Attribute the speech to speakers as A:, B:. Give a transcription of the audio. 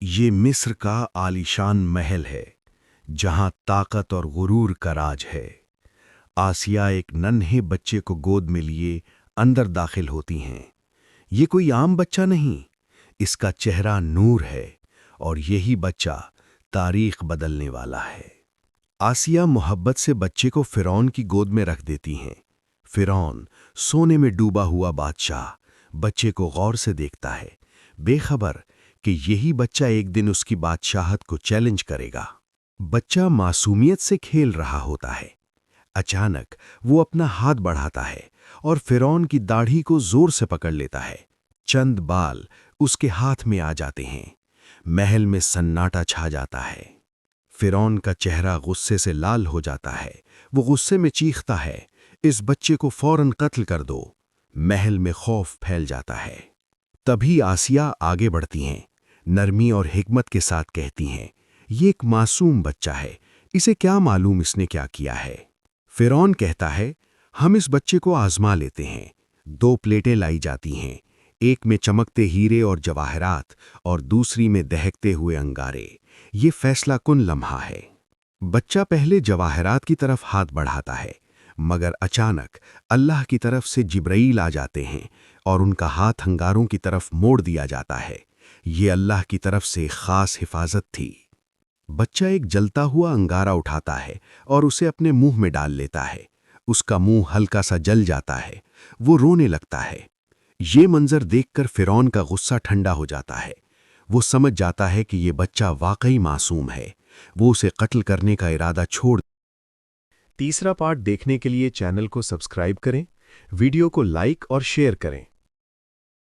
A: یہ مصر کا عالیشان محل ہے جہاں طاقت اور غرور کا راج ہے۔ آسیہ ایک ننھے بچے کو گود میں لیے اندر داخل ہوتی ہیں۔ یہ کوئی عام بچہ نہیں، اس کا چہرہ نور ہے اور یہی بچہ تاریخ بدلنے والا ہے۔ آسیہ محبت سے بچے کو فرعون کی گود میں رکھ دیتی ہیں۔ فرعون سونے میں ڈوبا ہوا بادشاہ بچے کو غور سے دیکھتا ہے، بے خبر کہ یہی بچہ ایک دن اس کی بادشاہت کو چیلنج کرے گا۔ بچہ معصومیت سے کھیل رہا ہوتا ہے۔ اچانک وہ اپنا ہاتھ بڑھاتا ہے اور فرعون کی داڑھی کو زور سے پکڑ لیتا ہے۔ چند بال اس کے ہاتھ میں آ جاتے ہیں۔ محل میں سناٹا چھا جاتا ہے۔ فرعون کا چہرہ غصے سے لال ہو جاتا ہے۔ وہ غصے میں چیختا ہے، اس بچے کو فوراً قتل کر دو۔ محل میں خوف پھیل جاتا ہے۔ تبھی آسیہ آگے بڑھتی ہیں، نرمی اور حکمت کے ساتھ کہتی ہیں، یہ ایک معصوم بچہ ہے، اسے کیا معلوم اس نے کیا کیا ہے۔ فرعون کہتا ہے، ہم اس بچے کو آزما لیتے ہیں۔ 2 پلیٹیں لائی جاتی ہیں، ایک میں چمکتے ہیرے اور جواہرات اور دوسری میں دہکتے ہوئے انگارے۔ یہ فیصلہ کن لمحہ ہے۔ بچہ پہلے جواہرات کی طرف ہاتھ بڑھاتا ہے، مگر اچانک اللہ کی طرف سے جبرائیل آ جاتے ہیں اور ان کا ہاتھ انگاروں کی طرف موڑ دیا جاتا ہے۔ یہ اللہ کی طرف سے خاص حفاظت تھی۔ بچہ ایک جلتا ہوا انگارہ اٹھاتا ہے اور اسے اپنے منہ میں ڈال لیتا ہے۔ اس کا منہ ہلکا سا جل جاتا ہے، وہ رونے لگتا ہے۔ یہ منظر دیکھ کر فرعون کا غصہ ٹھنڈا ہو جاتا ہے۔ وہ سمجھ جاتا ہے کہ یہ بچہ واقعی معصوم ہے۔ وہ اسے قتل کرنے کا ارادہ چھوڑ۔
B: تیسرا پارٹ دیکھنے کے لیے چینل کو سبسکرائب کریں، ویڈیو کو لائک اور شیئر کریں۔